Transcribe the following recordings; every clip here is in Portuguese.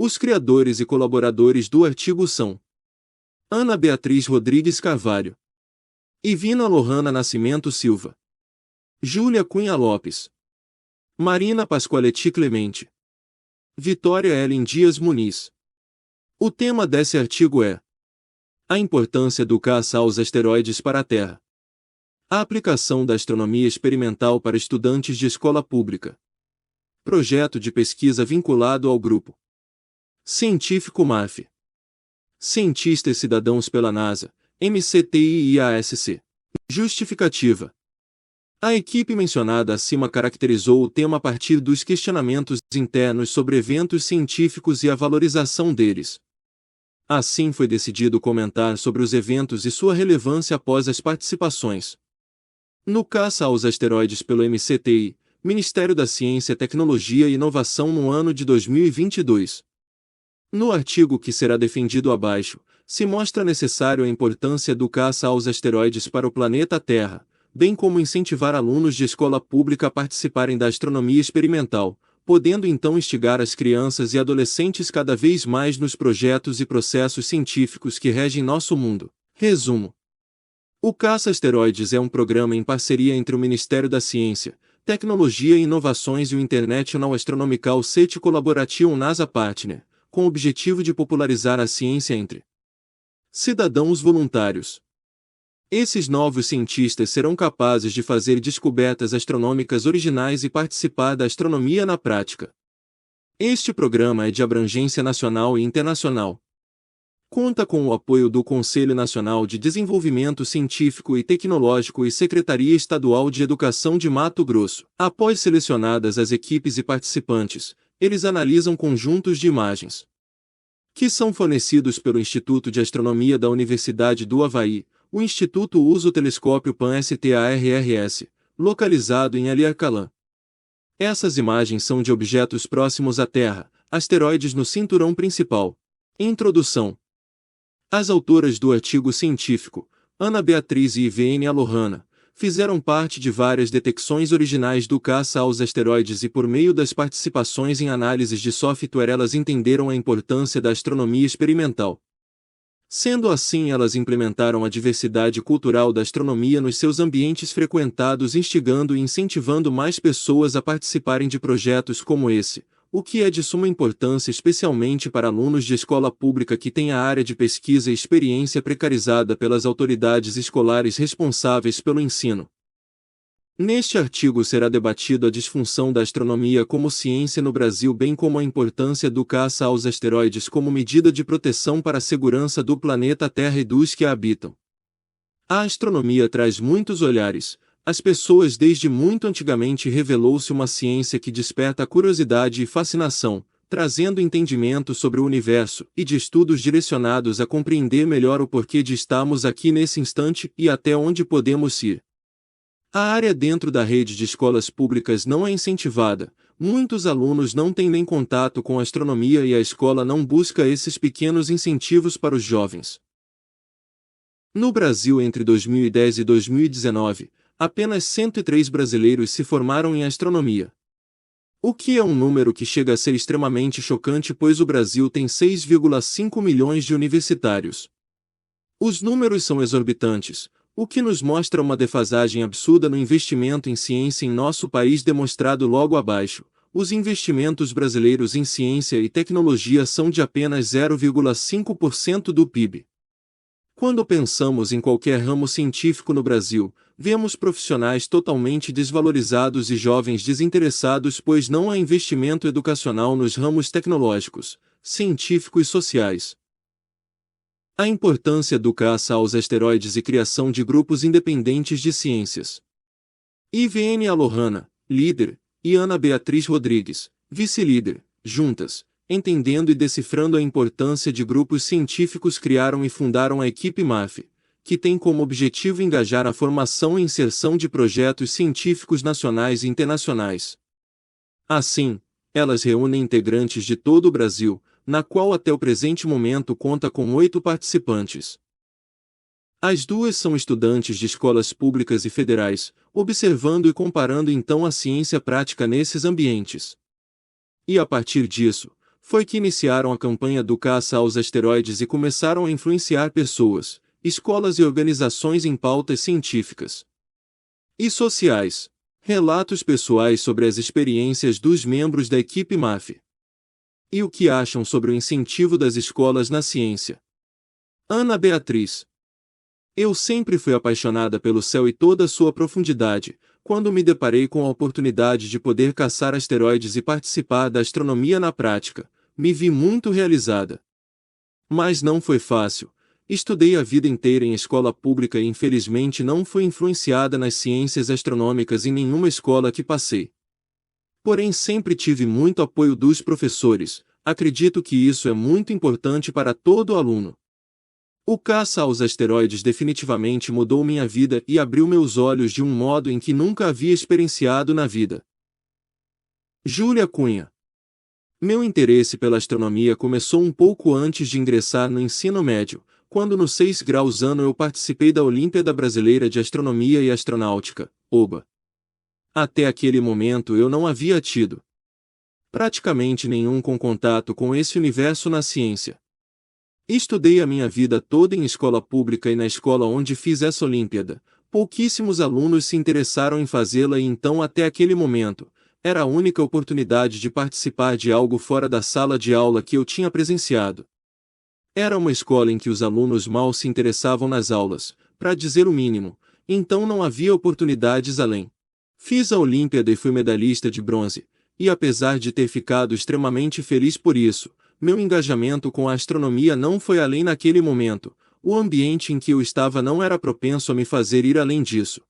Os criadores e colaboradores do artigo são Ana Beatriz Rodrigues Carvalho, Ivina Lohana Nascimento Silva, Júlia Cunha Lopes, Marina Pascoaletti Clemente, Vitória Ellen Dias Muniz. O tema desse artigo é a importância do caça aos asteroides para a Terra. A aplicação da astronomia experimental para estudantes de escola pública. Projeto de pesquisa vinculado ao grupo científico MAF. Cientistas cidadãos pela NASA, MCTI e ASC. Justificativa. A equipe mencionada acima caracterizou o tema a partir dos questionamentos internos sobre eventos científicos e a valorização deles. Assim foi decidido comentar sobre os eventos e sua relevância após as participações no caça aos asteroides pelo MCTI, Ministério da Ciência, Tecnologia e Inovação no ano de 2022. No artigo que será defendido abaixo, se mostra necessário a importância do caça aos asteroides para o planeta Terra, bem como incentivar alunos de escola pública a participarem da astronomia experimental, podendo então instigar as crianças e adolescentes cada vez mais nos projetos e processos científicos que regem nosso mundo. Resumo. O Caça Asteroides é um programa em parceria entre o Ministério da Ciência, Tecnologia e Inovações e o International Astronomical Site Collaboration NASA Partner, com o objetivo de popularizar a ciência entre cidadãos voluntários. Esses novos cientistas serão capazes de fazer descobertas astronômicas originais e participar da astronomia na prática. Este programa é de abrangência nacional e internacional. Conta com o apoio do Conselho Nacional de Desenvolvimento Científico e Tecnológico e Secretaria Estadual de Educação de Mato Grosso. Após selecionadas as equipes e participantes, eles analisam conjuntos de imagens que são fornecidos pelo Instituto de Astronomia da Universidade do Havaí. O Instituto usa o telescópio Pan-STARRS, localizado em Aliarcalan. Essas imagens são de objetos próximos à Terra, asteroides no cinturão principal. Introdução. As autoras do artigo científico, Ana Beatriz e Ivina Lohana, fizeram parte de várias detecções originais do caça aos asteroides e por meio das participações em análises de software elas entenderam a importância da astronomia experimental. Sendo assim, elas implementaram a diversidade cultural da astronomia nos seus ambientes frequentados, instigando e incentivando mais pessoas a participarem de projetos como esse, o que é de suma importância especialmente para alunos de escola pública que têm a área de pesquisa e experiência precarizada pelas autoridades escolares responsáveis pelo ensino. Neste artigo será debatido a disfunção da astronomia como ciência no Brasil, bem como a importância do caça aos asteroides como medida de proteção para a segurança do planeta Terra e dos que a habitam. A astronomia traz muitos olhares. As pessoas desde muito antigamente revelou-se uma ciência que desperta curiosidade e fascinação, trazendo entendimento sobre o universo e de estudos direcionados a compreender melhor o porquê de estarmos aqui nesse instante e até onde podemos ir. A área dentro da rede de escolas públicas não é incentivada, muitos alunos não têm nem contato com a astronomia e a escola não busca esses pequenos incentivos para os jovens. No Brasil, entre 2010 e 2019, apenas 103 brasileiros se formaram em astronomia. O que é um número que chega a ser extremamente chocante, pois o Brasil tem 6,5 milhões de universitários. Os números são exorbitantes, o que nos mostra uma defasagem absurda no investimento em ciência em nosso país, demonstrado logo abaixo. Os investimentos brasileiros em ciência e tecnologia são de apenas 0,5% do PIB. Quando pensamos em qualquer ramo científico no Brasil, vemos profissionais totalmente desvalorizados e jovens desinteressados, pois não há investimento educacional nos ramos tecnológicos, científicos e sociais. A importância do caça aos asteroides e criação de grupos independentes de ciências. Ivina Lohana, líder, e Ana Beatriz Rodrigues, vice-líder, juntas, entendendo e decifrando a importância de grupos científicos, criaram e fundaram a equipe MAF, que tem como objetivo engajar a formação e inserção de projetos científicos nacionais e internacionais. Assim, elas reúnem integrantes de todo o Brasil, na qual até o presente momento conta com 8 participantes. As duas são estudantes de escolas públicas e federais, observando e comparando então a ciência prática nesses ambientes. E a partir disso, foi que iniciaram a campanha do caça aos asteroides e começaram a influenciar pessoas, escolas e organizações em pautas científicas e sociais. Relatos pessoais sobre as experiências dos membros da equipe MAF. E o que acham sobre o incentivo das escolas na ciência. Ana Beatriz. Eu sempre fui apaixonada pelo céu e toda a sua profundidade, quando me deparei com a oportunidade de poder caçar asteroides e participar da astronomia na prática, me vi muito realizada. Mas não foi fácil. Estudei a vida inteira em escola pública e infelizmente não fui influenciada nas ciências astronômicas em nenhuma escola que passei. Porém sempre tive muito apoio dos professores, acredito que isso é muito importante para todo aluno. O caça aos asteroides definitivamente mudou minha vida e abriu meus olhos de um modo em que nunca havia experienciado na vida. Júlia Cunha. Meu interesse pela astronomia começou um pouco antes de ingressar no ensino médio, quando no 6 graus ano eu participei da Olimpíada Brasileira de Astronomia e Astronáutica, OBA. Até aquele momento eu não havia tido praticamente nenhum contato com esse universo na ciência. Estudei a minha vida toda em escola pública e na escola onde fiz essa Olimpíada, pouquíssimos alunos se interessaram em fazê-la e então até aquele momento, era a única oportunidade de participar de algo fora da sala de aula que eu tinha presenciado. Era uma escola em que os alunos mal se interessavam nas aulas, para dizer o mínimo, então não havia oportunidades além. Fiz a Olimpíada e fui medalhista de bronze, e apesar de ter ficado extremamente feliz por isso, meu engajamento com a astronomia não foi além naquele momento, o ambiente em que eu estava não era propenso a me fazer ir além disso.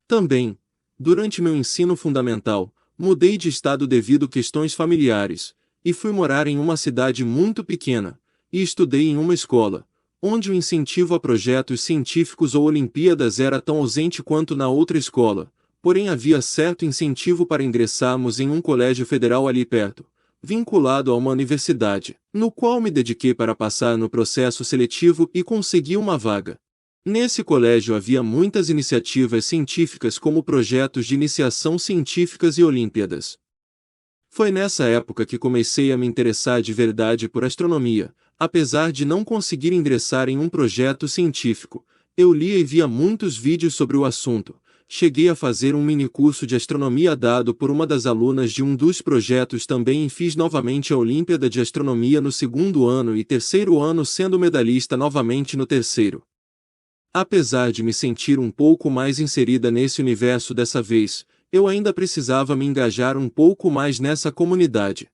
Também, durante meu ensino fundamental, mudei de estado devido a questões familiares, e fui morar em uma cidade muito pequena, e estudei em uma escola, onde o incentivo a projetos científicos ou Olimpíadas era tão ausente quanto na outra escola, porém havia certo incentivo para ingressarmos em um colégio federal ali perto, vinculado a uma universidade, no qual me dediquei para passar no processo seletivo e consegui uma vaga. Nesse colégio havia muitas iniciativas científicas como projetos de iniciação científicas e Olimpíadas. Foi nessa época que comecei a me interessar de verdade por astronomia. Apesar de não conseguir ingressar em um projeto científico, eu lia e via muitos vídeos sobre o assunto. Cheguei a fazer um minicurso de astronomia dado por uma das alunas de um dos projetos também e fiz novamente a Olimpíada de Astronomia no segundo ano e terceiro ano sendo medalhista novamente no terceiro. Apesar de me sentir um pouco mais inserida nesse universo dessa vez, eu ainda precisava me engajar um pouco mais nessa comunidade.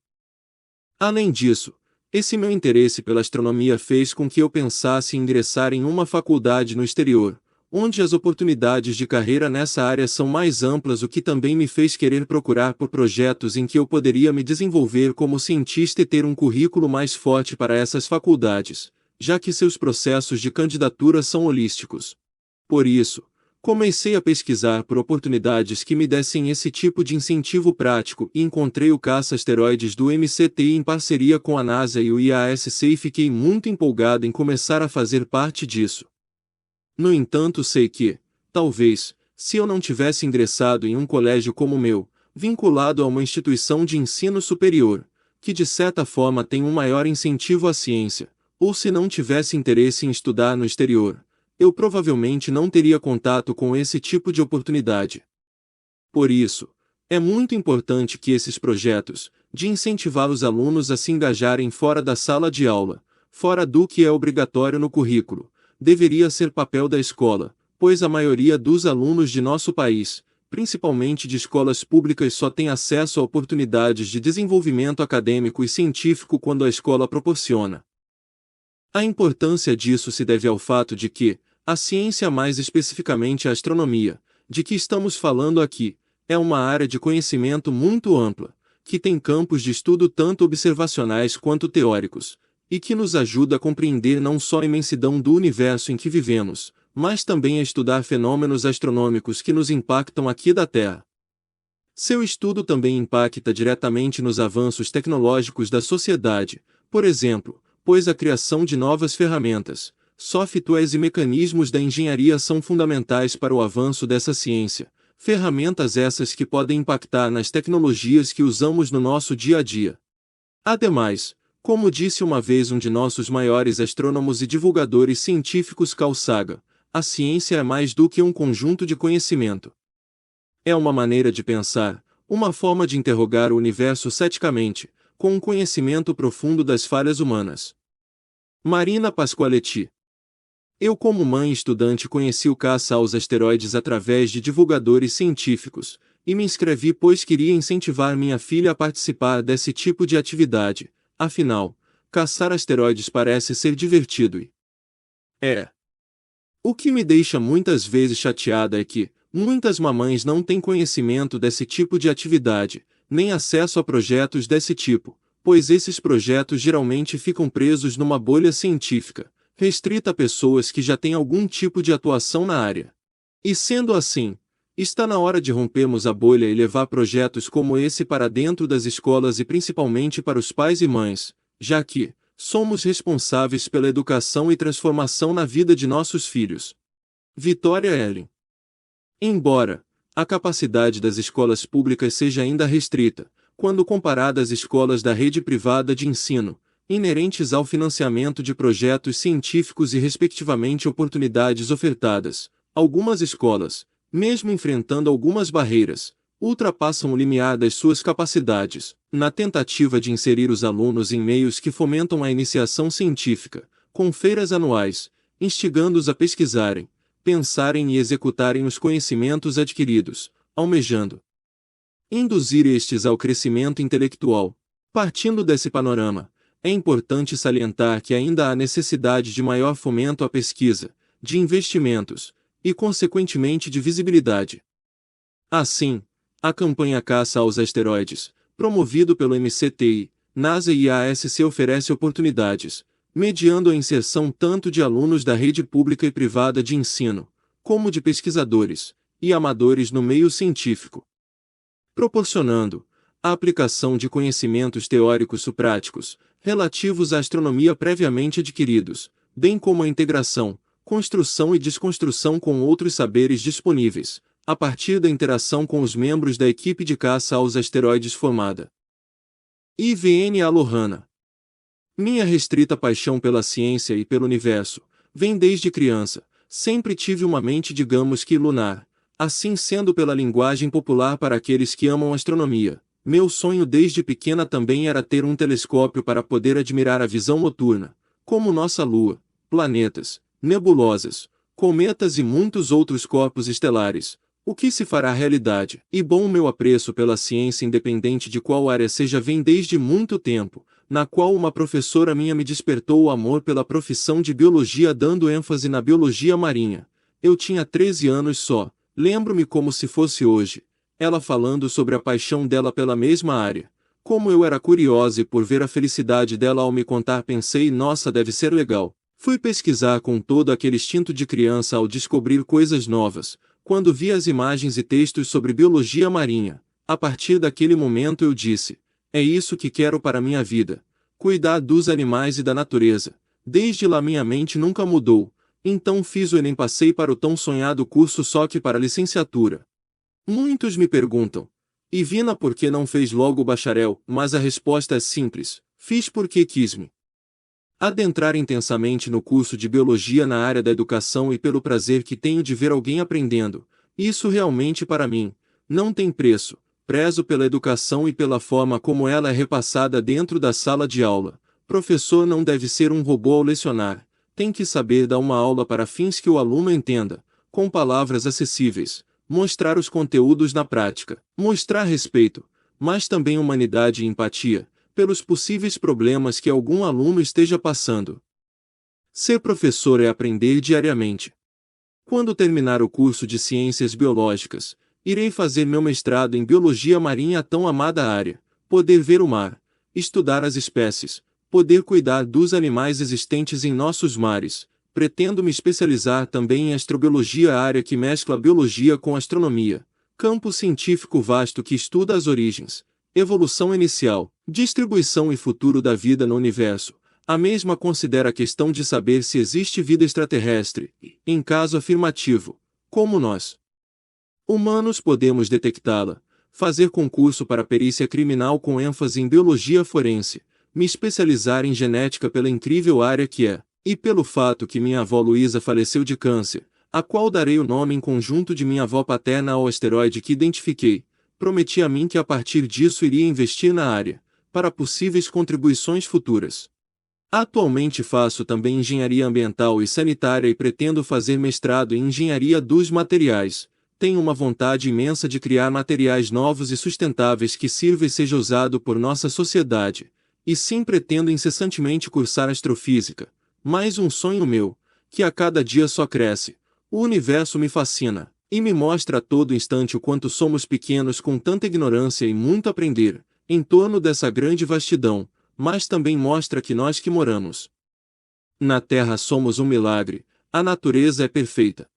Além disso, esse meu interesse pela astronomia fez com que eu pensasse em ingressar em uma faculdade no exterior, onde as oportunidades de carreira nessa área são mais amplas, o que também me fez querer procurar por projetos em que eu poderia me desenvolver como cientista e ter um currículo mais forte para essas faculdades, já que seus processos de candidatura são holísticos. Por isso, comecei a pesquisar por oportunidades que me dessem esse tipo de incentivo prático e encontrei o caça-asteroides do MCTI em parceria com a NASA e o IASC e fiquei muito empolgado em começar a fazer parte disso. No entanto, sei que, talvez, se eu não tivesse ingressado em um colégio como o meu, vinculado a uma instituição de ensino superior, que de certa forma tem um maior incentivo à ciência, ou se não tivesse interesse em estudar no exterior, eu provavelmente não teria contato com esse tipo de oportunidade. Por isso, é muito importante que esses projetos, de incentivar os alunos a se engajarem fora da sala de aula, fora do que é obrigatório no currículo, deveria ser papel da escola, pois a maioria dos alunos de nosso país, principalmente de escolas públicas, só tem acesso a oportunidades de desenvolvimento acadêmico e científico quando a escola proporciona. A importância disso se deve ao fato de que, a ciência, mais especificamente a astronomia, de que estamos falando aqui, é uma área de conhecimento muito ampla, que tem campos de estudo tanto observacionais quanto teóricos, e que nos ajuda a compreender não só a imensidão do universo em que vivemos, mas também a estudar fenômenos astronômicos que nos impactam aqui da Terra. Seu estudo também impacta diretamente nos avanços tecnológicos da sociedade, por exemplo, pois a criação de novas ferramentas, softwares e mecanismos da engenharia são fundamentais para o avanço dessa ciência, ferramentas essas que podem impactar nas tecnologias que usamos no nosso dia a dia. Ademais, como disse uma vez um de nossos maiores astrônomos e divulgadores científicos, Carl Sagan, a ciência é mais do que um conjunto de conhecimento. É uma maneira de pensar, uma forma de interrogar o universo ceticamente, com um conhecimento profundo das falhas humanas. Marina Pasqualetti. Eu, como mãe e estudante, conheci o caça aos asteroides através de divulgadores científicos, e me inscrevi pois queria incentivar minha filha a participar desse tipo de atividade. Afinal, caçar asteroides parece ser divertido e é. O que me deixa muitas vezes chateada é que muitas mamães não têm conhecimento desse tipo de atividade, nem acesso a projetos desse tipo, pois esses projetos geralmente ficam presos numa bolha científica, restrita a pessoas que já têm algum tipo de atuação na área. E sendo assim, está na hora de rompermos a bolha e levar projetos como esse para dentro das escolas e principalmente para os pais e mães, já que somos responsáveis pela educação e transformação na vida de nossos filhos. Vitória Ellen. Embora a capacidade das escolas públicas seja ainda restrita, quando comparada às escolas da rede privada de ensino, inerentes ao financiamento de projetos científicos e respectivamente oportunidades ofertadas, algumas escolas, mesmo enfrentando algumas barreiras, ultrapassam o limiar das suas capacidades, na tentativa de inserir os alunos em meios que fomentam a iniciação científica, com feiras anuais, instigando-os a pesquisarem, pensarem e executarem os conhecimentos adquiridos, almejando induzir estes ao crescimento intelectual. Partindo desse panorama, é importante salientar que ainda há necessidade de maior fomento à pesquisa, de investimentos, e consequentemente de visibilidade. Assim, a campanha Caça aos Asteroides, promovido pelo MCTI, NASA e ASC, oferece oportunidades, mediando a inserção tanto de alunos da rede pública e privada de ensino, como de pesquisadores e amadores no meio científico, proporcionando a aplicação de conhecimentos teóricos práticos, relativos à astronomia previamente adquiridos, bem como a integração, construção e desconstrução com outros saberes disponíveis, a partir da interação com os membros da equipe de caça aos asteroides formada. IVN Alohana. Minha restrita paixão pela ciência e pelo universo vem desde criança. Sempre tive uma mente, digamos que lunar, assim sendo pela linguagem popular para aqueles que amam astronomia. Meu sonho desde pequena também era ter um telescópio para poder admirar a visão noturna, como nossa Lua, planetas, nebulosas, cometas e muitos outros corpos estelares, o que se fará realidade. E bom, meu apreço pela ciência, independente de qual área seja, vem desde muito tempo, na qual uma professora minha me despertou o amor pela profissão de biologia, dando ênfase na biologia marinha. Eu tinha 13 anos só, lembro-me como se fosse hoje, ela falando sobre a paixão dela pela mesma área. Como eu era curiosa e por ver a felicidade dela ao me contar, pensei, nossa, deve ser legal. Fui pesquisar com todo aquele instinto de criança ao descobrir coisas novas. Quando vi as imagens e textos sobre biologia marinha, a partir daquele momento eu disse, é isso que quero para minha vida. Cuidar dos animais e da natureza. Desde lá minha mente nunca mudou. Então fiz o Enem, passei para o tão sonhado curso, só que para licenciatura. Muitos me perguntam, Ivina, por que não fez logo o bacharel? Mas a resposta é simples, fiz porque quis-me adentrar intensamente no curso de biologia na área da educação e pelo prazer que tenho de ver alguém aprendendo. Isso realmente para mim não tem preço. Prezo pela educação e pela forma como ela é repassada dentro da sala de aula. Professor não deve ser um robô ao lecionar. Tem que saber dar uma aula para fins que o aluno entenda, com palavras acessíveis, mostrar os conteúdos na prática, mostrar respeito, mas também humanidade e empatia, pelos possíveis problemas que algum aluno esteja passando. Ser professor é aprender diariamente. Quando terminar o curso de Ciências Biológicas, irei fazer meu mestrado em Biologia Marinha, a tão amada área, poder ver o mar, estudar as espécies, poder cuidar dos animais existentes em nossos mares. Pretendo me especializar também em astrobiologia, a área que mescla a biologia com a astronomia, campo científico vasto que estuda as origens, evolução inicial, distribuição e futuro da vida no universo. A mesma considera a questão de saber se existe vida extraterrestre, e, em caso afirmativo, como nós, humanos, podemos detectá-la, fazer concurso para perícia criminal com ênfase em biologia forense, me especializar em genética pela incrível área que é, e pelo fato que minha avó Luísa faleceu de câncer, a qual darei o nome em conjunto de minha avó paterna ao asteroide que identifiquei, prometi a mim que a partir disso iria investir na área, para possíveis contribuições futuras. Atualmente faço também engenharia ambiental e sanitária e pretendo fazer mestrado em engenharia dos materiais. Tenho uma vontade imensa de criar materiais novos e sustentáveis que sirva e seja usado por nossa sociedade. E sim pretendo incessantemente cursar astrofísica. Mais um sonho meu, que a cada dia só cresce. O universo me fascina, e me mostra a todo instante o quanto somos pequenos com tanta ignorância e muito a aprender, em torno dessa grande vastidão, mas também mostra que nós que moramos na Terra somos um milagre, a natureza é perfeita.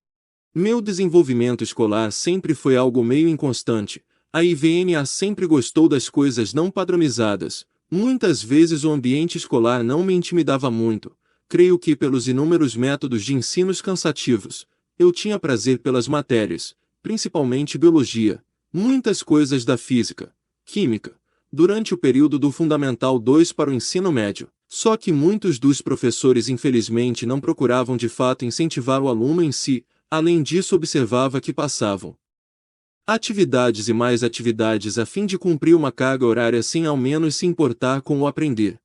Meu desenvolvimento escolar sempre foi algo meio inconstante, a IVNA sempre gostou das coisas não padronizadas, muitas vezes o ambiente escolar não me intimidava muito, creio que pelos inúmeros métodos de ensinos cansativos, eu tinha prazer pelas matérias, principalmente biologia, muitas coisas da física, química, durante o período do Fundamental 2 para o ensino médio. Só que muitos dos professores infelizmente não procuravam de fato incentivar o aluno em si, além disso observava que passavam atividades e mais atividades a fim de cumprir uma carga horária sem ao menos se importar com o aprender.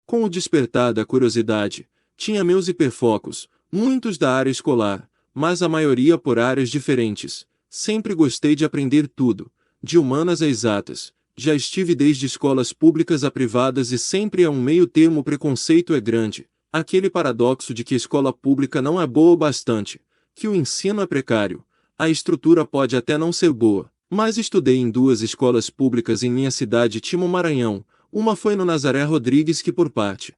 Com o despertar da curiosidade, tinha meus hiperfocos, muitos da área escolar, mas a maioria por áreas diferentes. Sempre gostei de aprender tudo, de humanas a exatas. Já estive desde escolas públicas a privadas e sempre é um meio termo. O preconceito é grande, aquele paradoxo de que a escola pública não é boa o bastante, que o ensino é precário, a estrutura pode até não ser boa, mas estudei em duas escolas públicas em minha cidade Timo Maranhão, uma foi no Nazaré Rodrigues que por parte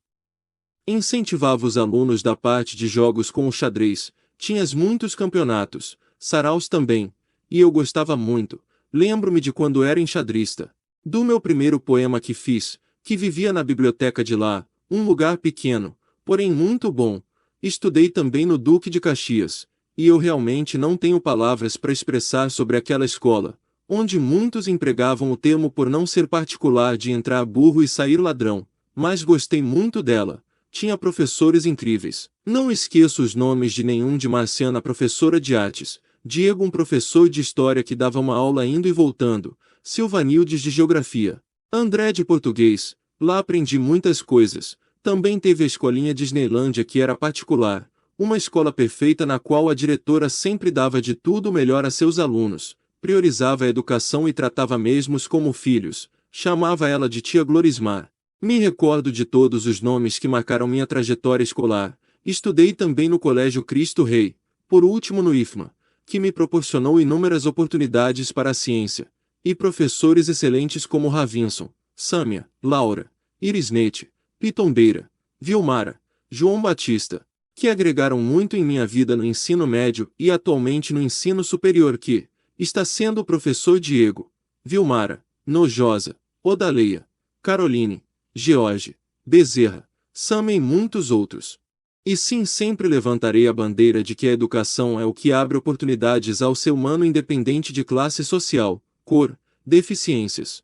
incentivava os alunos da parte de jogos com o xadrez, tinhas muitos campeonatos, saraus também, e eu gostava muito, lembro-me de quando era enxadrista. Do meu primeiro poema que fiz, que vivia na biblioteca de lá, um lugar pequeno, porém muito bom. Estudei também no Duque de Caxias, e eu realmente não tenho palavras para expressar sobre aquela escola, onde muitos empregavam o termo por não ser particular de entrar burro e sair ladrão, mas gostei muito dela. Tinha professores incríveis. Não esqueço os nomes de nenhum: de Marciana, professora de artes, Diego, um professor de história que dava uma aula indo e voltando, Silvanildes de geografia, André de português. Lá aprendi muitas coisas. Também teve a escolinha Disneylândia, que era particular, uma escola perfeita na qual a diretora sempre dava de tudo o melhor a seus alunos, priorizava a educação e tratava mesmos como filhos, chamava ela de tia Glorismar. Me recordo de todos os nomes que marcaram minha trajetória escolar. Estudei também no Colégio Cristo Rei, por último no IFMA, que me proporcionou inúmeras oportunidades para a ciência, e professores excelentes como Ravinson, Sâmia, Laura, Irisnete, Pitombeira, Vilmara, João Batista, que agregaram muito em minha vida no ensino médio e atualmente no ensino superior, que está sendo o professor Diego, Vilmara, Nojosa, Odaleia, Caroline, George, Bezerra, Sâmia e muitos outros. E sim, sempre levantarei a bandeira de que a educação é o que abre oportunidades ao ser humano independente de classe social, cor, deficiências.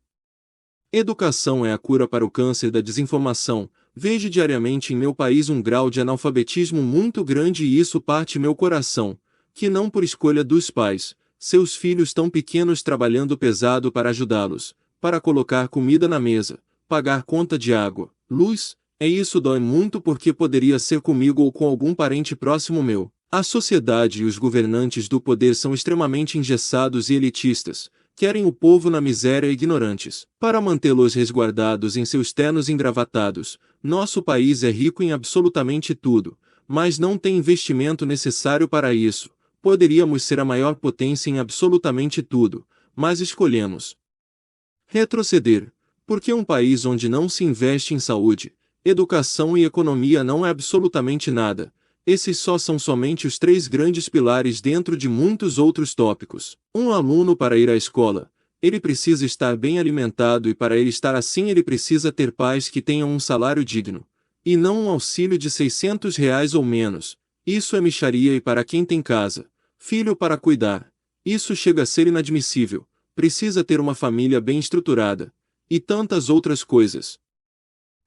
Educação é a cura para o câncer da desinformação. Vejo diariamente em meu país um grau de analfabetismo muito grande e isso parte meu coração, que não por escolha dos pais, seus filhos tão pequenos trabalhando pesado para ajudá-los, para colocar comida na mesa, pagar conta de água, luz, isso dói muito porque poderia ser comigo ou com algum parente próximo meu. A sociedade e os governantes do poder são extremamente engessados e elitistas, querem o povo na miséria e ignorantes, para mantê-los resguardados em seus ternos engravatados. Nosso país é rico em absolutamente tudo, mas não tem investimento necessário para isso. Poderíamos ser a maior potência em absolutamente tudo, mas escolhemos retroceder, porque um país onde não se investe em saúde, educação e economia não é absolutamente nada. Esses só são somente os três grandes pilares dentro de muitos outros tópicos. Um aluno, para ir à escola, ele precisa estar bem alimentado e para ele estar assim ele precisa ter pais que tenham um salário digno, e não um auxílio de R$ 600 ou menos. Isso é mixaria. E para quem tem casa, filho para cuidar, isso chega a ser inadmissível. Precisa ter uma família bem estruturada, e tantas outras coisas.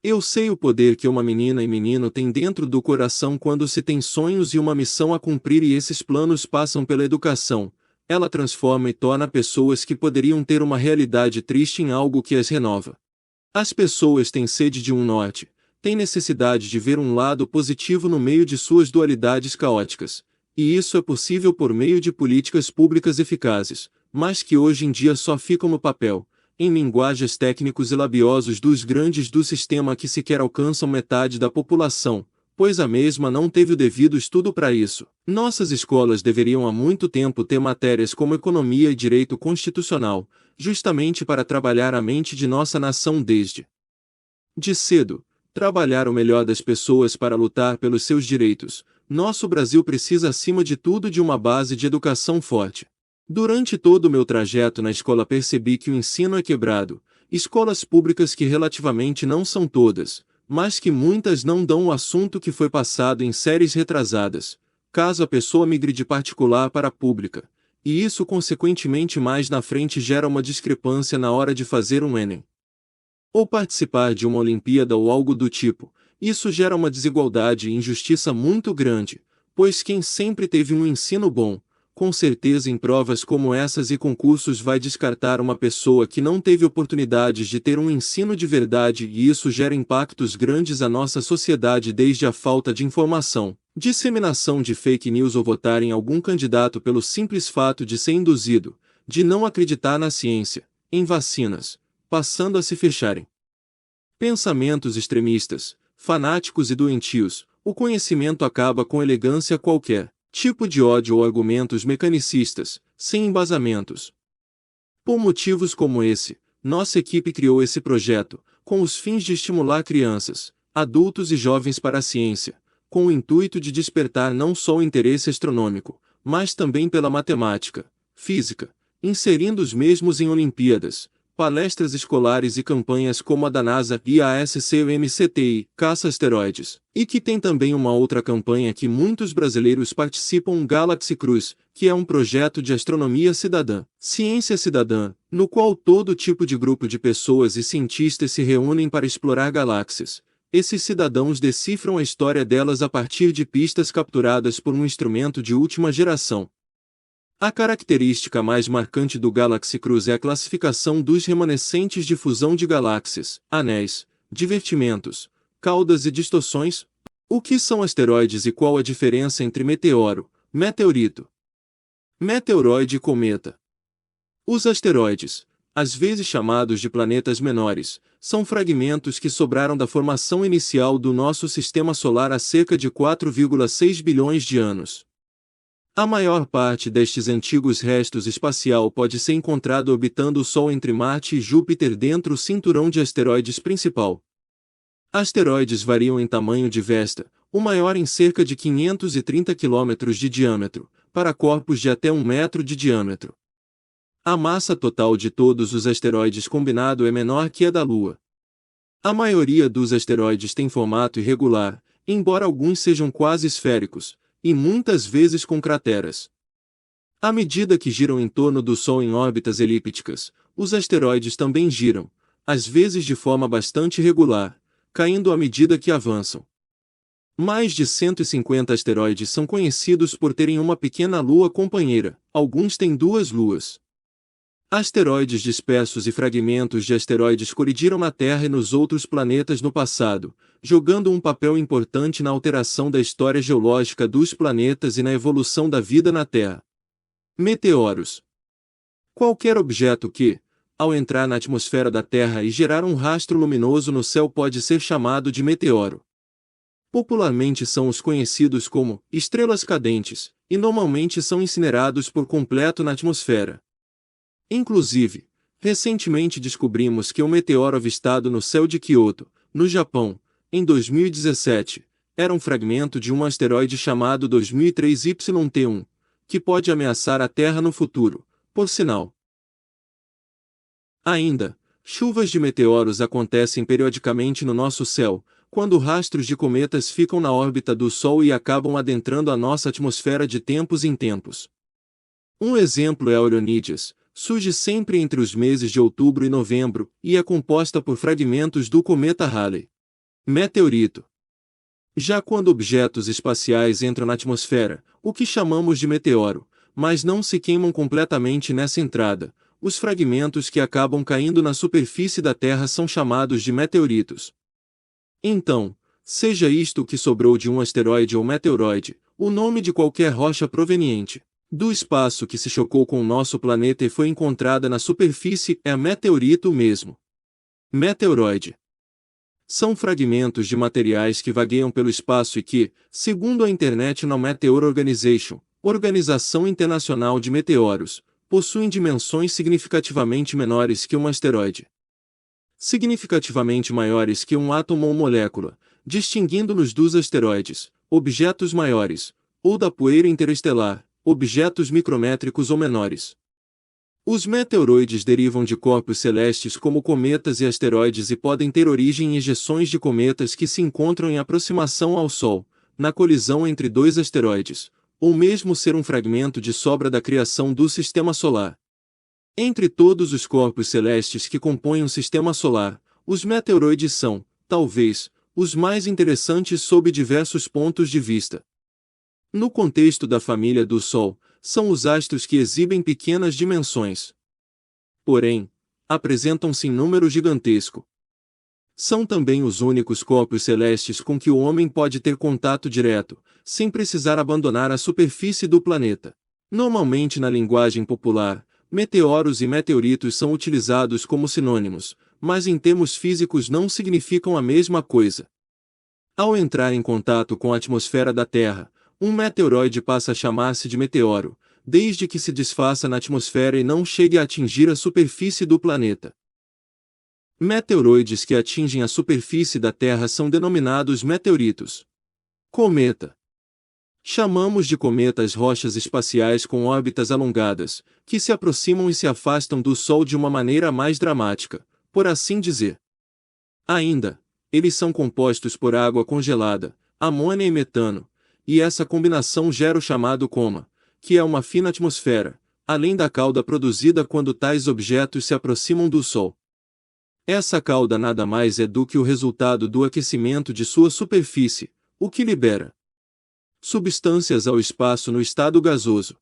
Eu sei o poder que uma menina e menino têm dentro do coração quando se tem sonhos e uma missão a cumprir e esses planos passam pela educação. Ela transforma e torna pessoas que poderiam ter uma realidade triste em algo que as renova. As pessoas têm sede de um norte, têm necessidade de ver um lado positivo no meio de suas dualidades caóticas. E isso é possível por meio de políticas públicas eficazes, mas que hoje em dia só ficam no papel, em linguagens técnicos e labiosos dos grandes do sistema que sequer alcançam metade da população, pois a mesma não teve o devido estudo para isso. Nossas escolas deveriam há muito tempo ter matérias como economia e direito constitucional, justamente para trabalhar a mente de nossa nação desde de cedo, trabalhar o melhor das pessoas para lutar pelos seus direitos. Nosso Brasil precisa acima de tudo de uma base de educação forte. Durante todo o meu trajeto na escola percebi que o ensino é quebrado, escolas públicas que relativamente não são todas, mas que muitas não dão o assunto que foi passado em séries retrasadas, caso a pessoa migre de particular para a pública, e isso consequentemente mais na frente gera uma discrepância na hora de fazer um Enem. Ou participar de uma Olimpíada ou algo do tipo. Isso gera uma desigualdade e injustiça muito grande, pois quem sempre teve um ensino bom, com certeza em provas como essas e concursos vai descartar uma pessoa que não teve oportunidades de ter um ensino de verdade e isso gera impactos grandes à nossa sociedade desde a falta de informação, disseminação de fake news ou votar em algum candidato pelo simples fato de ser induzido, de não acreditar na ciência, em vacinas, passando a se fecharem. Pensamentos extremistas, fanáticos e doentios, o conhecimento acaba com elegância qualquer tipo de ódio ou argumentos mecanicistas, sem embasamentos. Por motivos como esse, nossa equipe criou esse projeto, com os fins de estimular crianças, adultos e jovens para a ciência, com o intuito de despertar não só o interesse astronômico, mas também pela matemática, física, inserindo os mesmos em Olimpíadas, palestras escolares e campanhas como a da NASA e a SCMCTI, Caça Asteroides, e que tem também uma outra campanha que muitos brasileiros participam, Galaxy Cruise, que é um projeto de astronomia cidadã, ciência cidadã, no qual todo tipo de grupo de pessoas e cientistas se reúnem para explorar galáxias. Esses cidadãos decifram a história delas a partir de pistas capturadas por um instrumento de última geração. A característica mais marcante do Galaxy Cruise é a classificação dos remanescentes de fusão de galáxias, anéis, divertimentos, caudas e distorções. O que são asteroides e qual a diferença entre meteoro, meteorito, meteoroide e cometa? Os asteroides, às vezes chamados de planetas menores, são fragmentos que sobraram da formação inicial do nosso sistema solar há cerca de 4,6 bilhões de anos. A maior parte destes antigos restos espacial pode ser encontrado orbitando o Sol entre Marte e Júpiter dentro do cinturão de asteroides principal. Asteroides variam em tamanho de Vesta, o maior em cerca de 530 km de diâmetro, para corpos de até 1 metro de diâmetro. A massa total de todos os asteroides combinado é menor que a da Lua. A maioria dos asteroides tem formato irregular, embora alguns sejam quase esféricos, e muitas vezes com crateras. À medida que giram em torno do Sol em órbitas elípticas, os asteroides também giram, às vezes de forma bastante irregular, caindo à medida que avançam. Mais de 150 asteroides são conhecidos por terem uma pequena lua companheira, alguns têm 2 luas. Asteroides dispersos e fragmentos de asteroides colidiram na Terra e nos outros planetas no passado, jogando um papel importante na alteração da história geológica dos planetas e na evolução da vida na Terra. Meteoros. Qualquer objeto que, ao entrar na atmosfera da Terra e gerar um rastro luminoso no céu pode ser chamado de meteoro. Popularmente são os conhecidos como estrelas cadentes, e normalmente são incinerados por completo na atmosfera. Inclusive, recentemente descobrimos que um meteoro avistado no céu de Kyoto, no Japão, em 2017, era um fragmento de um asteroide chamado 2003 YT1, que pode ameaçar a Terra no futuro, por sinal. Ainda, chuvas de meteoros acontecem periodicamente no nosso céu, quando rastros de cometas ficam na órbita do Sol e acabam adentrando a nossa atmosfera de tempos em tempos. Um exemplo é a Orionídeas. Surge sempre entre os meses de outubro e novembro, e é composta por fragmentos do cometa Halley. Meteorito. Já quando objetos espaciais entram na atmosfera, o que chamamos de meteoro, mas não se queimam completamente nessa entrada, os fragmentos que acabam caindo na superfície da Terra são chamados de meteoritos. Então, seja isto o que sobrou de um asteroide ou meteoroide, o nome de qualquer rocha proveniente do espaço que se chocou com o nosso planeta e foi encontrada na superfície é meteorito mesmo. Meteoroide. São fragmentos de materiais que vagueiam pelo espaço e que, segundo a International Meteor Organization, Organização Internacional de Meteoros, possuem dimensões significativamente menores que um asteroide. Significativamente maiores que um átomo ou molécula, distinguindo-nos dos asteroides, objetos maiores, ou da poeira interestelar, objetos micrométricos ou menores. Os meteoroides derivam de corpos celestes como cometas e asteroides e podem ter origem em ejeções de cometas que se encontram em aproximação ao Sol, na colisão entre dois asteroides, ou mesmo ser um fragmento de sobra da criação do Sistema Solar. Entre todos os corpos celestes que compõem o Sistema Solar, os meteoroides são, talvez, os mais interessantes sob diversos pontos de vista. No contexto da família do Sol, são os astros que exibem pequenas dimensões. Porém, apresentam-se em número gigantesco. São também os únicos corpos celestes com que o homem pode ter contato direto, sem precisar abandonar a superfície do planeta. Normalmente na linguagem popular, meteoros e meteoritos são utilizados como sinônimos, mas em termos físicos não significam a mesma coisa. Ao entrar em contato com a atmosfera da Terra, um meteoroide passa a chamar-se de meteoro, desde que se desfaça na atmosfera e não chegue a atingir a superfície do planeta. Meteoroides que atingem a superfície da Terra são denominados meteoritos. Cometa. Chamamos de cometas rochas espaciais com órbitas alongadas, que se aproximam e se afastam do Sol de uma maneira mais dramática, por assim dizer. Ainda, eles são compostos por água congelada, amônia e metano, e essa combinação gera o chamado coma, que é uma fina atmosfera, além da cauda produzida quando tais objetos se aproximam do Sol. Essa cauda nada mais é do que o resultado do aquecimento de sua superfície, o que libera substâncias ao espaço no estado gasoso.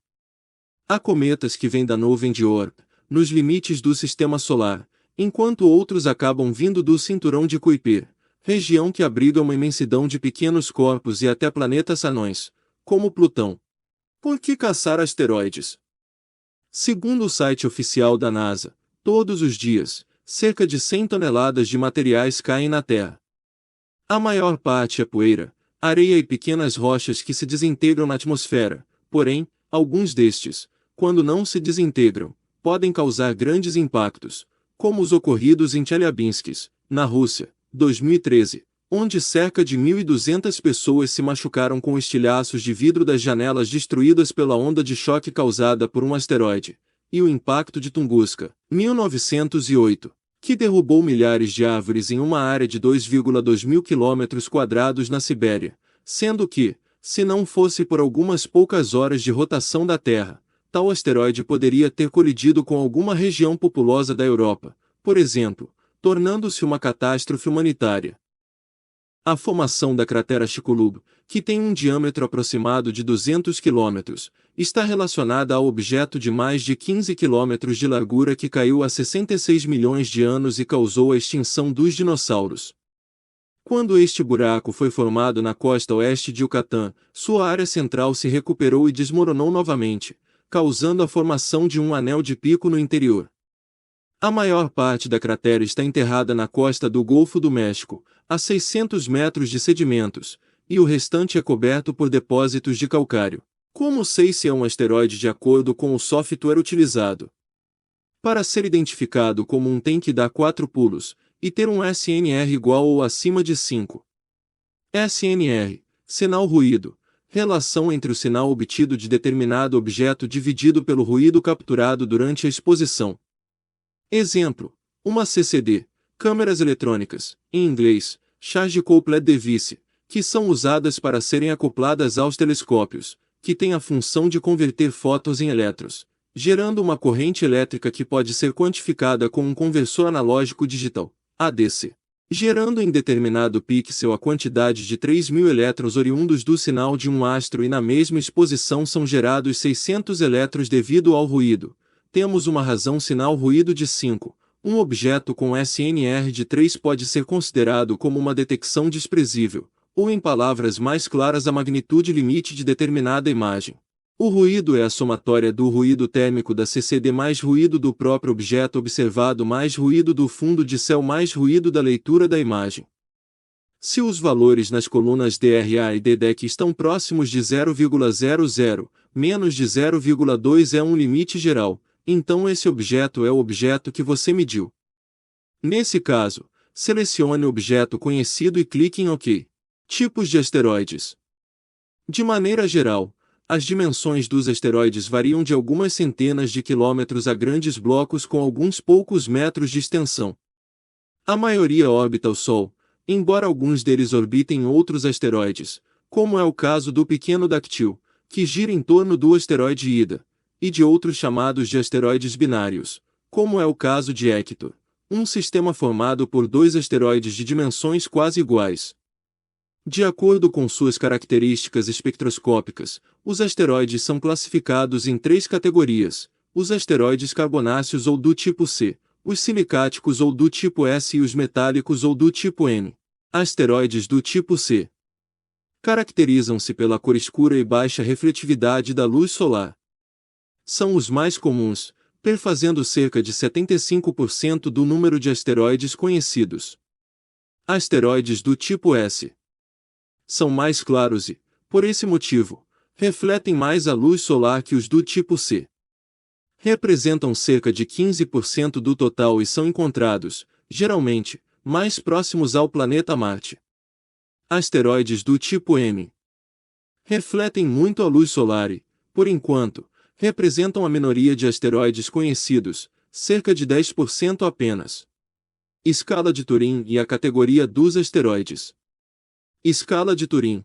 Há cometas que vêm da nuvem de Oort, nos limites do Sistema Solar, enquanto outros acabam vindo do cinturão de Kuiper, região que abriga uma imensidão de pequenos corpos e até planetas anões, como Plutão. Por que caçar asteroides? Segundo o site oficial da NASA, todos os dias, cerca de 100 toneladas de materiais caem na Terra. A maior parte é poeira, areia e pequenas rochas que se desintegram na atmosfera, porém, alguns destes, quando não se desintegram, podem causar grandes impactos, como os ocorridos em Chelyabinsk, na Rússia, 2013, onde cerca de 1.200 pessoas se machucaram com estilhaços de vidro das janelas destruídas pela onda de choque causada por um asteroide, e o impacto de Tunguska, 1908, que derrubou milhares de árvores em uma área de 2,2 mil km² na Sibéria, sendo que, se não fosse por algumas poucas horas de rotação da Terra, tal asteroide poderia ter colidido com alguma região populosa da Europa, por exemplo, tornando-se uma catástrofe humanitária. A formação da cratera Chicxulub, que tem um diâmetro aproximado de 200 km, está relacionada ao objeto de mais de 15 km de largura que caiu há 66 milhões de anos e causou a extinção dos dinossauros. Quando este buraco foi formado na costa oeste de Yucatán, sua área central se recuperou e desmoronou novamente, causando a formação de um anel de pico no interior. A maior parte da cratera está enterrada na costa do Golfo do México, a 600 metros de sedimentos, e o restante é coberto por depósitos de calcário. Como sei se é um asteroide de acordo com o software utilizado? Para ser identificado como um tem que dar 4 pulos, e ter um SNR igual ou acima de 5. SNR, sinal ruído, relação entre o sinal obtido de determinado objeto dividido pelo ruído capturado durante a exposição. Exemplo, uma CCD, câmeras eletrônicas, em inglês, Charge Coupled Device, que são usadas para serem acopladas aos telescópios, que têm a função de converter fótons em elétrons, gerando uma corrente elétrica que pode ser quantificada com um conversor analógico digital, ADC. gerando em determinado pixel a quantidade de 3.000 elétrons oriundos do sinal de um astro e na mesma exposição são gerados 600 elétrons devido ao ruído. Temos uma razão sinal ruído de 5. Um objeto com SNR de 3 pode ser considerado como uma detecção desprezível, ou em palavras mais claras a magnitude limite de determinada imagem. O ruído é a somatória do ruído térmico da CCD mais ruído do próprio objeto observado mais ruído do fundo de céu mais ruído da leitura da imagem. Se os valores nas colunas DRA e DDEC estão próximos de 0,00, menos de 0,2 é um limite geral, então esse objeto é o objeto que você mediu. Nesse caso, selecione o objeto conhecido e clique em OK. Tipos de asteroides. De maneira geral, as dimensões dos asteroides variam de algumas centenas de quilômetros a grandes blocos com alguns poucos metros de extensão. A maioria orbita o Sol, embora alguns deles orbitem outros asteroides, como é o caso do pequeno Dactyl, que gira em torno do asteroide Ida, e de outros chamados de asteroides binários, como é o caso de Hector, um sistema formado por dois asteroides de dimensões quase iguais. De acordo com suas características espectroscópicas, os asteroides são classificados em 3 categorias: os asteroides carbonáceos ou do tipo C, os silicáticos ou do tipo S e os metálicos ou do tipo M. Asteroides do tipo C caracterizam-se pela cor escura e baixa refletividade da luz solar. São os mais comuns, perfazendo cerca de 75% do número de asteroides conhecidos. Asteroides do tipo S são mais claros e, por esse motivo, refletem mais a luz solar que os do tipo C. Representam cerca de 15% do total e são encontrados, geralmente, mais próximos ao planeta Marte. Asteroides do tipo M refletem muito a luz solar e, por enquanto, representam a minoria de asteroides conhecidos, cerca de 10% apenas. Escala de Turing e a categoria dos asteroides. Escala de Turing.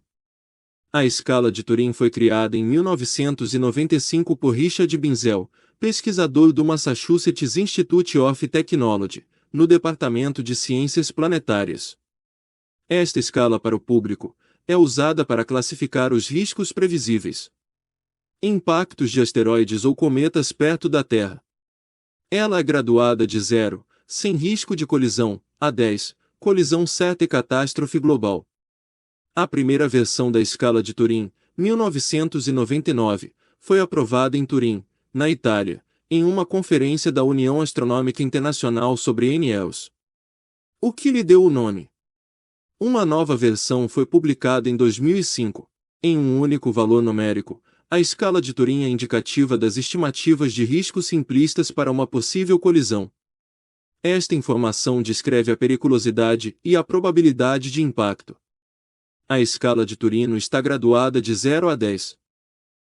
A escala de Turing foi criada em 1995 por Richard Binzel, pesquisador do Massachusetts Institute of Technology, no Departamento de Ciências Planetárias. Esta escala para o público é usada para classificar os riscos previsíveis. Impactos de asteroides ou cometas perto da Terra. Ela é graduada de 0, sem risco de colisão, a 10, colisão certa e catástrofe global. A primeira versão da escala de Turing, 1999, foi aprovada em Turim, na Itália, em uma conferência da União Astronômica Internacional sobre NELs. O que lhe deu o nome? Uma nova versão foi publicada em 2005. Em um único valor numérico, a escala de Turing é indicativa das estimativas de riscos simplistas para uma possível colisão. Esta informação descreve a periculosidade e a probabilidade de impacto. A escala de Turing está graduada de 0 a 10.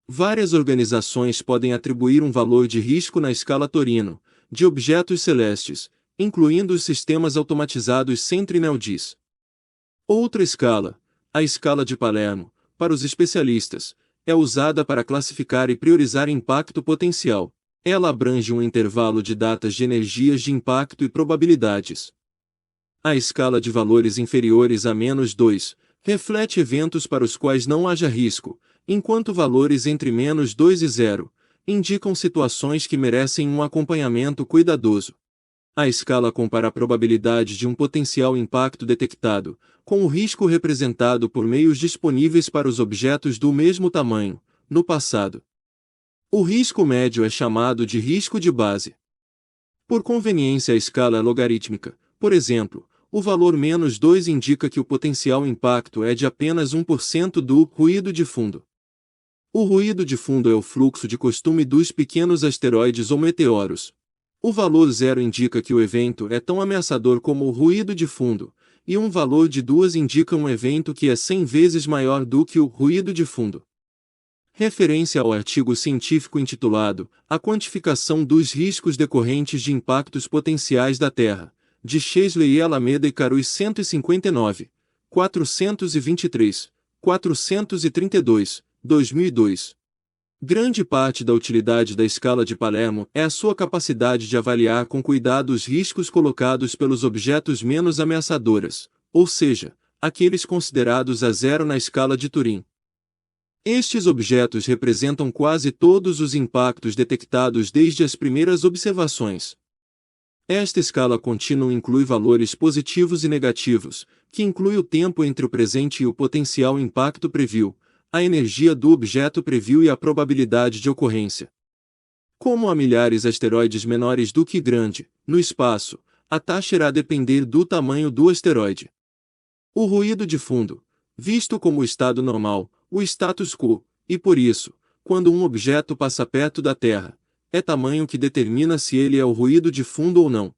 Várias organizações podem atribuir um valor de risco na escala Torino, de objetos celestes, incluindo os sistemas automatizados Sentinel-DIS. Outra escala, a escala de Palermo, para os especialistas, é usada para classificar e priorizar impacto potencial. Ela abrange um intervalo de datas de energias de impacto e probabilidades. A escala de valores inferiores a -2 reflete eventos para os quais não haja risco, enquanto valores entre -2 e 0 indicam situações que merecem um acompanhamento cuidadoso. A escala compara a probabilidade de um potencial impacto detectado, com o risco representado por meios disponíveis para os objetos do mesmo tamanho, no passado. O risco médio é chamado de risco de base. Por conveniência, a escala é logarítmica. Por exemplo, o valor -2 indica que o potencial impacto é de apenas 1% do ruído de fundo. O ruído de fundo é o fluxo de costume dos pequenos asteroides ou meteoros. O valor 0 indica que o evento é tão ameaçador como o ruído de fundo, e um valor de 2 indica um evento que é 100 vezes maior do que o ruído de fundo. Referência ao artigo científico intitulado A Quantificação dos Riscos Decorrentes de Impactos Potenciais da Terra, de Chesley e Alameda e Carus 159, 423, 432, 2002. Grande parte da utilidade da escala de Palermo é a sua capacidade de avaliar com cuidado os riscos colocados pelos objetos menos ameaçadores, ou seja, aqueles considerados a zero na escala de Turing. Estes objetos representam quase todos os impactos detectados desde as primeiras observações. Esta escala contínua inclui valores positivos e negativos, que inclui o tempo entre o presente e o potencial impacto preview, a energia do objeto preview e a probabilidade de ocorrência. Como há milhares de asteroides menores do que grande, no espaço, a taxa irá depender do tamanho do asteroide. O ruído de fundo, visto como o estado normal, o status quo, e por isso, quando um objeto passa perto da Terra, é tamanho que determina se ele é o ruído de fundo ou não.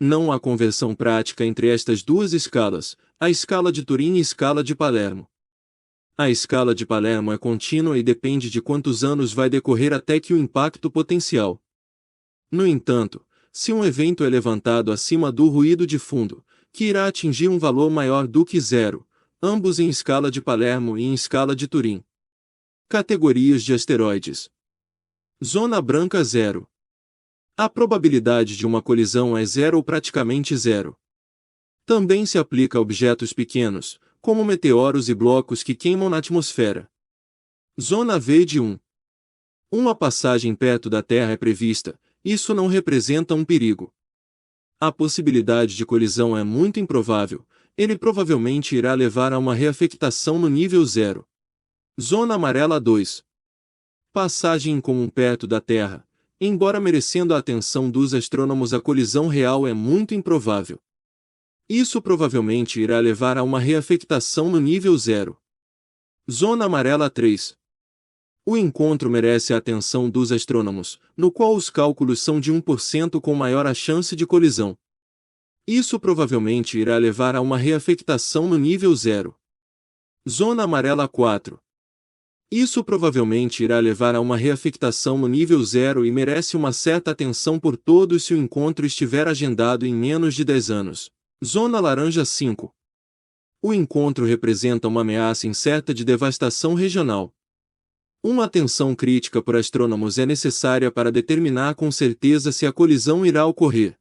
Não há conversão prática entre estas duas escalas, a escala de Turing e a escala de Palermo. A escala de Palermo é contínua e depende de quantos anos vai decorrer até que o impacto potencial. No entanto, se um evento é levantado acima do ruído de fundo, que irá atingir um valor maior do que zero, ambos em escala de Palermo e em escala de Turing. Categorias de asteroides. Zona branca zero. A probabilidade de uma colisão é zero ou praticamente zero. Também se aplica a objetos pequenos, como meteoros e blocos que queimam na atmosfera. Zona verde 1. Uma passagem perto da Terra é prevista, isso não representa um perigo. A possibilidade de colisão é muito improvável, ele provavelmente irá levar a uma reafectação no nível zero. Zona amarela 2. Passagem incomum perto da Terra. Embora merecendo a atenção dos astrônomos, a colisão real é muito improvável. Isso provavelmente irá levar a uma reafectação no nível zero. Zona amarela 3. O encontro merece a atenção dos astrônomos, no qual os cálculos são de 1% com maior a chance de colisão. Isso provavelmente irá levar a uma reafectação no nível zero. Zona amarela 4. Isso provavelmente irá levar a uma reafectação no nível zero e merece uma certa atenção por todos se o encontro estiver agendado em menos de 10 anos. Zona laranja 5. O encontro representa uma ameaça incerta de devastação regional. Uma atenção crítica por astrônomos é necessária para determinar com certeza se a colisão irá ocorrer.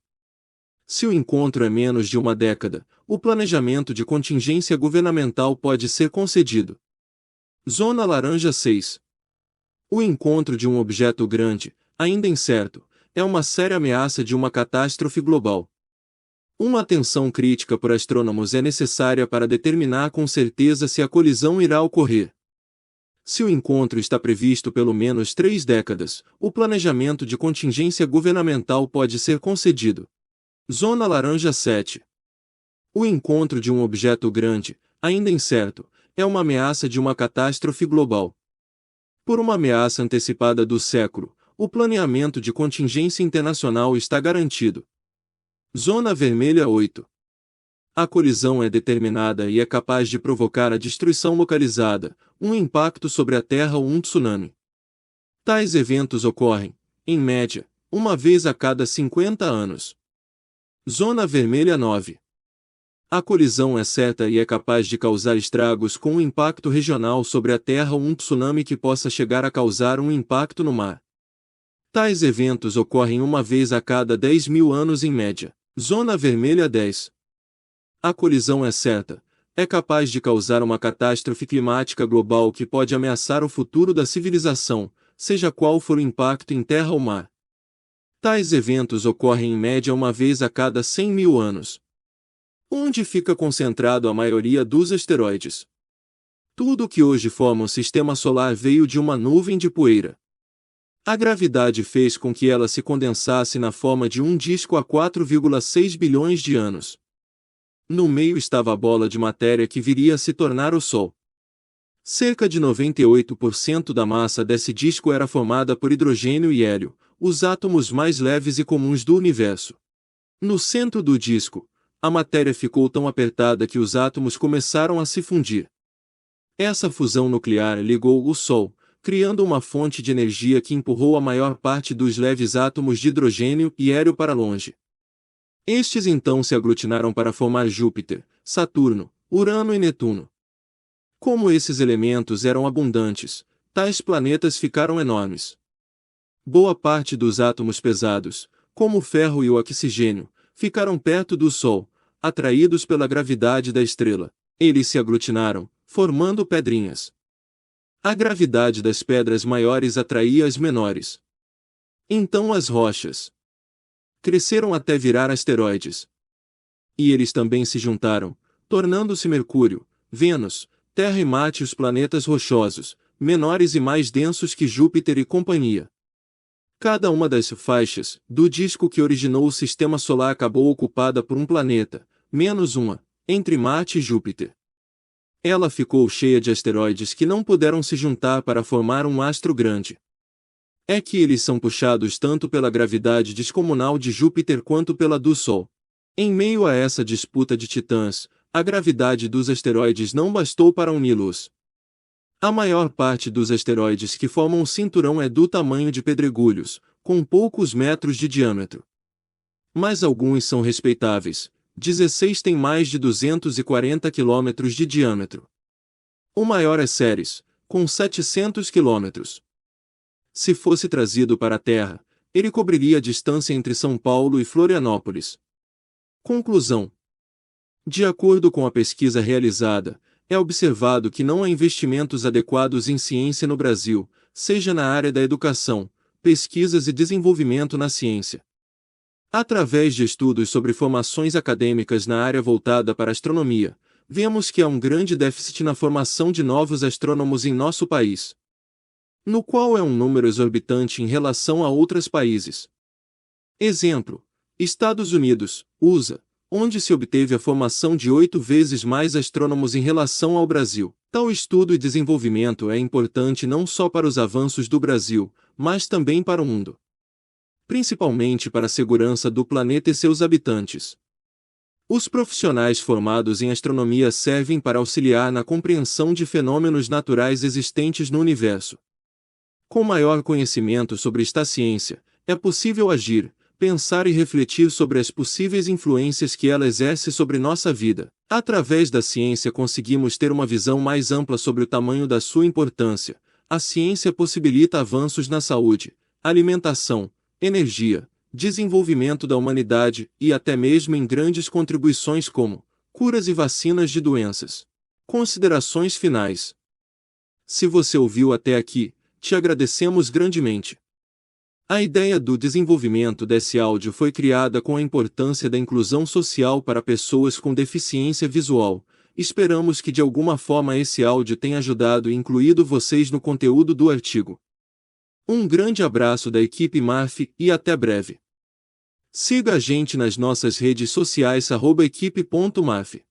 Se o encontro é menos de uma década, o planejamento de contingência governamental pode ser concedido. Zona laranja 6. O encontro de um objeto grande, ainda incerto, é uma séria ameaça de uma catástrofe global. Uma atenção crítica por astrônomos é necessária para determinar com certeza se a colisão irá ocorrer. Se o encontro está previsto pelo menos 3 décadas, o planejamento de contingência governamental pode ser concedido. Zona laranja 7. O encontro de um objeto grande, ainda incerto, é uma ameaça de uma catástrofe global. Por uma ameaça antecipada do século, o planeamento de contingência internacional está garantido. Zona vermelha 8. A colisão é determinada e é capaz de provocar a destruição localizada, um impacto sobre a Terra ou um tsunami. Tais eventos ocorrem, em média, uma vez a cada 50 anos. Zona vermelha 9. A colisão é certa e é capaz de causar estragos com um impacto regional sobre a Terra ou um tsunami que possa chegar a causar um impacto no mar. Tais eventos ocorrem uma vez a cada 10.000 anos em média. Zona vermelha 10. A colisão é certa, é capaz de causar uma catástrofe climática global que pode ameaçar o futuro da civilização, seja qual for o impacto em terra ou mar. Tais eventos ocorrem em média uma vez a cada 100.000 anos. Onde fica concentrado a maioria dos asteroides? Tudo o que hoje forma o sistema solar veio de uma nuvem de poeira. A gravidade fez com que ela se condensasse na forma de um disco há 4,6 bilhões de anos. No meio estava a bola de matéria que viria a se tornar o Sol. Cerca de 98% da massa desse disco era formada por hidrogênio e hélio, os átomos mais leves e comuns do universo. No centro do disco, a matéria ficou tão apertada que os átomos começaram a se fundir. Essa fusão nuclear ligou o Sol, criando uma fonte de energia que empurrou a maior parte dos leves átomos de hidrogênio e hélio para longe. Estes então se aglutinaram para formar Júpiter, Saturno, Urano e Netuno. Como esses elementos eram abundantes, tais planetas ficaram enormes. Boa parte dos átomos pesados, como o ferro e o oxigênio, ficaram perto do Sol, atraídos pela gravidade da estrela. Eles se aglutinaram, formando pedrinhas. A gravidade das pedras maiores atraía as menores. Então as rochas cresceram até virar asteroides. E eles também se juntaram, tornando-se Mercúrio, Vênus, Terra e Marte, os planetas rochosos, menores e mais densos que Júpiter e companhia. Cada uma das faixas do disco que originou o Sistema Solar acabou ocupada por um planeta, menos uma, entre Marte e Júpiter. Ela ficou cheia de asteroides que não puderam se juntar para formar um astro grande. É que eles são puxados tanto pela gravidade descomunal de Júpiter quanto pela do Sol. Em meio a essa disputa de titãs, a gravidade dos asteroides não bastou para uni-los. A maior parte dos asteroides que formam o cinturão é do tamanho de pedregulhos, com poucos metros de diâmetro. Mas alguns são respeitáveis. 16 tem mais de 240 km de diâmetro. O maior é Ceres, com 700 km. Se fosse trazido para a Terra, ele cobriria a distância entre São Paulo e Florianópolis. Conclusão. De acordo com a pesquisa realizada, é observado que não há investimentos adequados em ciência no Brasil, seja na área da educação, pesquisas e desenvolvimento na ciência. Através de estudos sobre formações acadêmicas na área voltada para a astronomia, vemos que há um grande déficit na formação de novos astrônomos em nosso país, no qual é um número exorbitante em relação a outros países. Exemplo: Estados Unidos, USA, onde se obteve a formação de 8 vezes mais astrônomos em relação ao Brasil. Tal estudo e desenvolvimento é importante não só para os avanços do Brasil, mas também para o mundo. Principalmente para a segurança do planeta e seus habitantes. Os profissionais formados em astronomia servem para auxiliar na compreensão de fenômenos naturais existentes no universo. Com maior conhecimento sobre esta ciência, é possível agir, pensar e refletir sobre as possíveis influências que ela exerce sobre nossa vida. Através da ciência conseguimos ter uma visão mais ampla sobre o tamanho da sua importância. A ciência possibilita avanços na saúde, alimentação, energia, desenvolvimento da humanidade e até mesmo em grandes contribuições como curas e vacinas de doenças. Considerações finais. Se você ouviu até aqui, te agradecemos grandemente. A ideia do desenvolvimento desse áudio foi criada com a importância da inclusão social para pessoas com deficiência visual. Esperamos que de alguma forma esse áudio tenha ajudado e incluído vocês no conteúdo do artigo. Um grande abraço da equipe MAF e até breve. Siga a gente nas nossas redes sociais @equipe.maf.